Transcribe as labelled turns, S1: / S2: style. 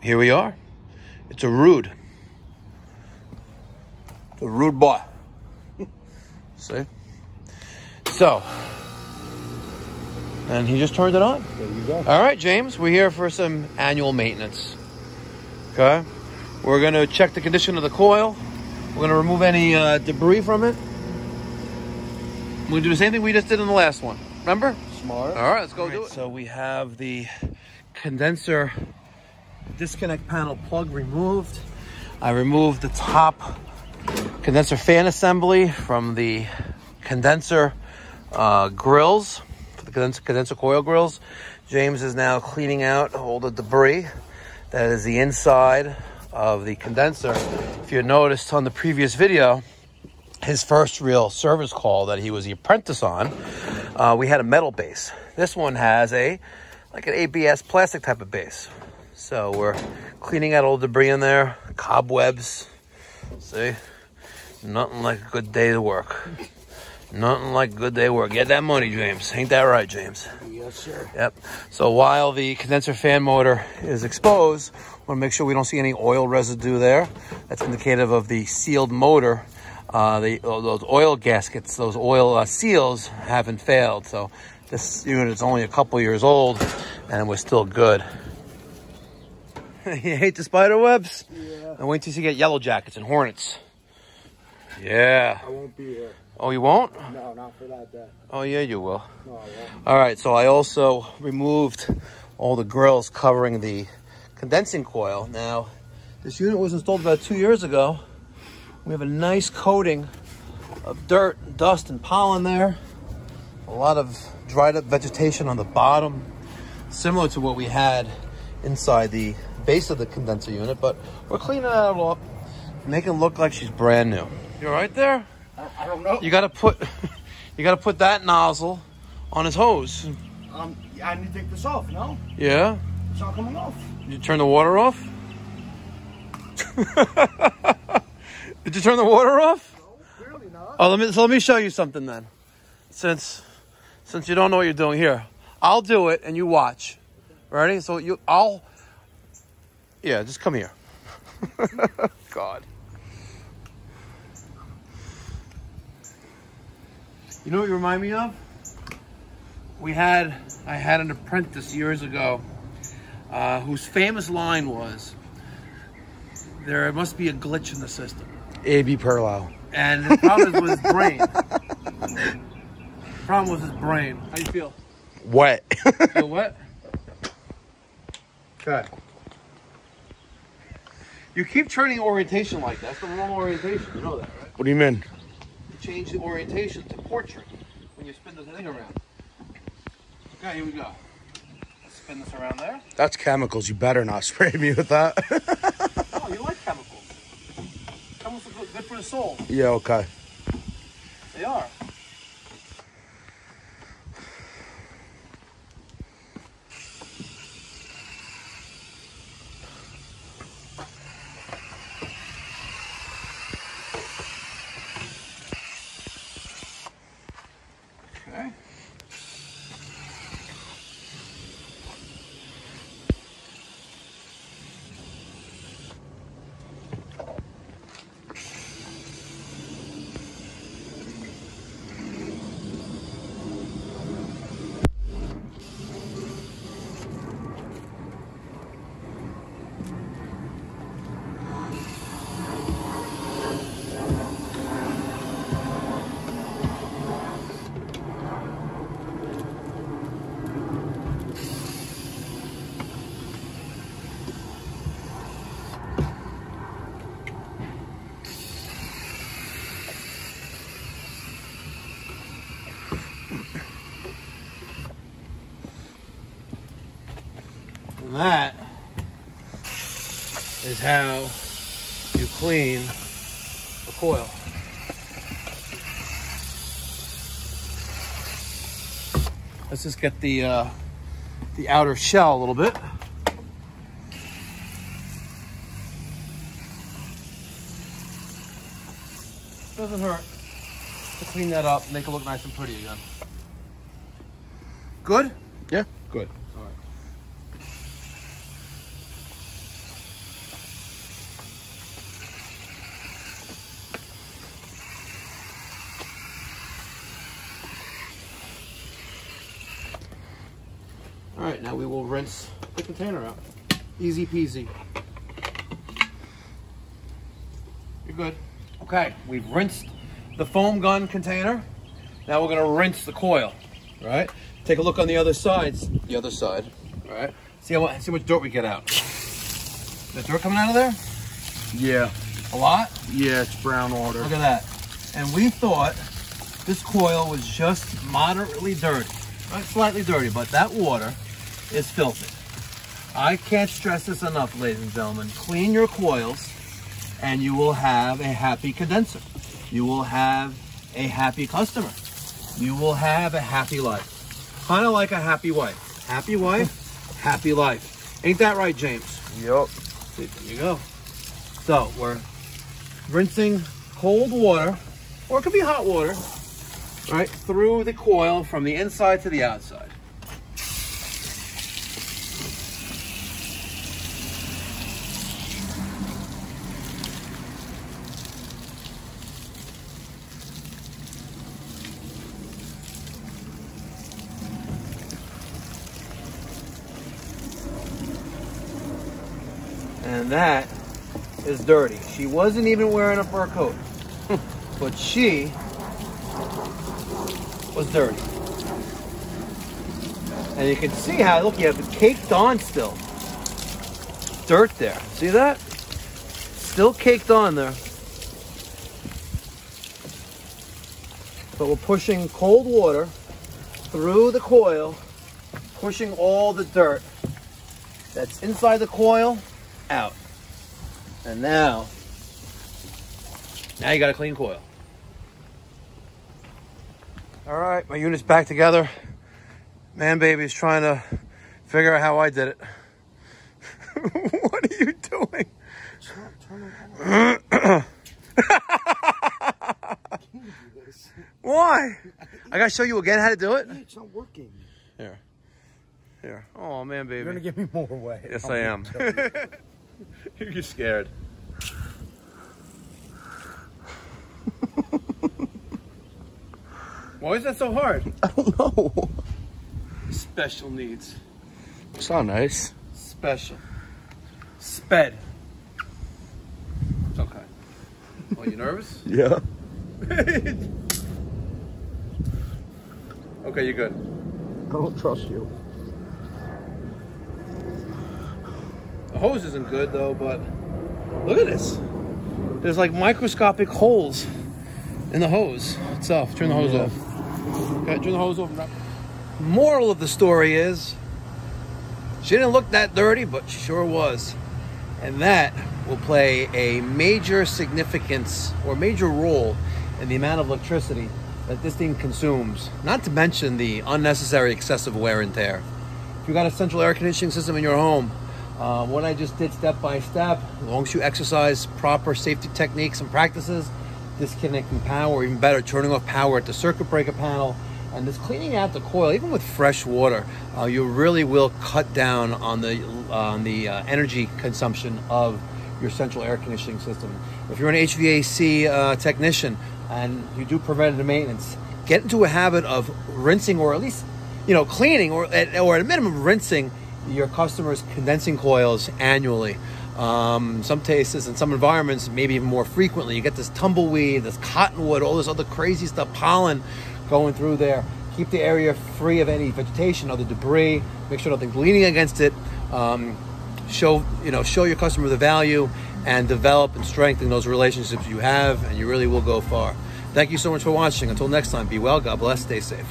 S1: here we are. It's a rude. It's a rude boy. See? So, and he just turned it on.
S2: There you go.
S1: All right, James, we're here for some annual maintenance. Okay? We're going to check the condition of the coil. We're going to remove any debris from it. We're going to do the same thing we just did in the last one. Remember?
S2: Smart.
S1: All right, let's go do it. So we have the condenser disconnect panel plug removed. I removed the top condenser fan assembly from the condenser grills, for the condenser coil grills. James is now cleaning out all the debris that is the inside of the condenser. If you noticed on the previous video, his first real service call that he was the apprentice on, we had a metal base. This one has like an ABS plastic type of base. So we're cleaning out all the debris in there, cobwebs. See? Nothing like a good day to work. Nothing like a good day of work. Get that money, James. Ain't that right, James?
S2: Yes, sir.
S1: Yep. So while the condenser fan motor is exposed, we want to make sure we don't see any oil residue there. That's indicative of the sealed motor. Those oil gaskets, those oil seals haven't failed. So this unit is only a couple years old and we're still good. You hate the spider webs?
S2: Yeah.
S1: And wait till you get yellow jackets and hornets. Yeah.
S2: I won't be here.
S1: Oh, you won't?
S2: No, not for that day.
S1: Oh, yeah, you will.
S2: No, I won't.
S1: All right, so I also removed all the grills covering the condensing coil. Now, this unit was installed about 2 years ago. We have a nice coating of dirt, dust, and pollen there. A lot of dried up vegetation on the bottom, similar to what we had inside the base of the condenser unit, but we're cleaning that all up, making it look like she's brand new. You all right there?
S2: I don't know.
S1: You gotta put that nozzle on his hose.
S2: I need to take this off, no?
S1: Yeah?
S2: It's not coming off.
S1: Did you turn the water off? Did you turn the water off?
S2: No, clearly not.
S1: Oh, let me show you something then. Since you don't know what you're doing here. I'll do it and you watch. Ready? So yeah, just come here. God. You know what you remind me of? I had an apprentice years ago whose famous line was, "There must be a glitch in the system."
S2: A.B. Perlow.
S1: And the problem was his brain. The problem was his brain. How you feel?
S2: Wet.
S1: Feel wet?
S2: Good.
S1: You keep turning orientation like that. That's the wrong orientation. You know that, right?
S2: What do you mean?
S1: You change the orientation to portrait when you spin the thing around. Okay, here we go. Let's spin this around there.
S2: That's chemicals. You better not spray me with that.
S1: Oh, you like chemicals. Chemicals are good for the soul.
S2: Yeah, okay.
S1: They are. Okay. And that is how you clean a coil. Let's just get the outer shell a little bit. Doesn't hurt to clean that up, make it look nice and pretty again. Good?
S2: Yeah, good.
S1: All right. right, now we will rinse the container out. Easy peasy. You're good. Okay, we've rinsed the foam gun container. Now we're gonna rinse the coil, all right? Take a look on the other side, all right? See how much dirt we get out. Is dirt coming out of there?
S2: Yeah.
S1: A lot?
S2: Yeah, it's brown water.
S1: Look at that. And we thought this coil was just moderately dirty. Not slightly dirty, but that water is filthy. I can't stress this enough, ladies and gentlemen. Clean your coils and you will have a happy condenser. You will have a happy customer. You will have a happy life. Kind of like a happy wife. Happy wife, happy life. Ain't that right, James?
S2: Yup.
S1: There you go. So we're rinsing cold water, or it could be hot water, right, through the coil from the inside to the outside. And that is dirty. She wasn't even wearing a fur coat, but she was dirty. And you can see how, look, you have it caked on still. Dirt there. See that? Still caked on there. But we're pushing cold water through the coil, pushing all the dirt that's inside the coil out. And now you got a clean coil. All right, my unit's back together. Man baby's trying to figure out how I did it. What are you doing? Why? I gotta show you again how to do it?
S2: It's not working.
S1: Here. Here. Oh, man baby.
S2: You're gonna give me more away.
S1: Yes, I am. You're scared. Why is that so hard?
S2: I don't know.
S1: Special needs.
S2: It's not nice.
S1: Special. Sped. It's okay. Oh, you nervous?
S2: Yeah.
S1: Okay, you're good.
S2: I don't trust you.
S1: The hose isn't good though, but look at this. There's like microscopic holes in the hose itself. Turn the hose off. Okay, turn the hose off. Moral of the story is, she didn't look that dirty, but she sure was. And that will play a major significance or major role in the amount of electricity that this thing consumes. Not to mention the unnecessary excessive wear and tear. If you've got a central air conditioning system in your home, what I just did step by step, as long as you exercise proper safety techniques and practices, disconnecting power, or even better, turning off power at the circuit breaker panel, and just cleaning out the coil, even with fresh water, you really will cut down on the energy consumption of your central air conditioning system. If you're an HVAC technician and you do preventative maintenance, get into a habit of rinsing, or at least, cleaning, or at a minimum rinsing your customers' condensing coils annually. Some cases and some environments, maybe even more frequently. You get this tumbleweed, this cottonwood, all this other crazy stuff, pollen going through there. Keep the area free of any vegetation, other debris. Make sure nothing's leaning against it. Show your customer the value, and develop and strengthen those relationships you have, and you really will go far. Thank you so much for watching. Until next time, be well, God bless, stay safe.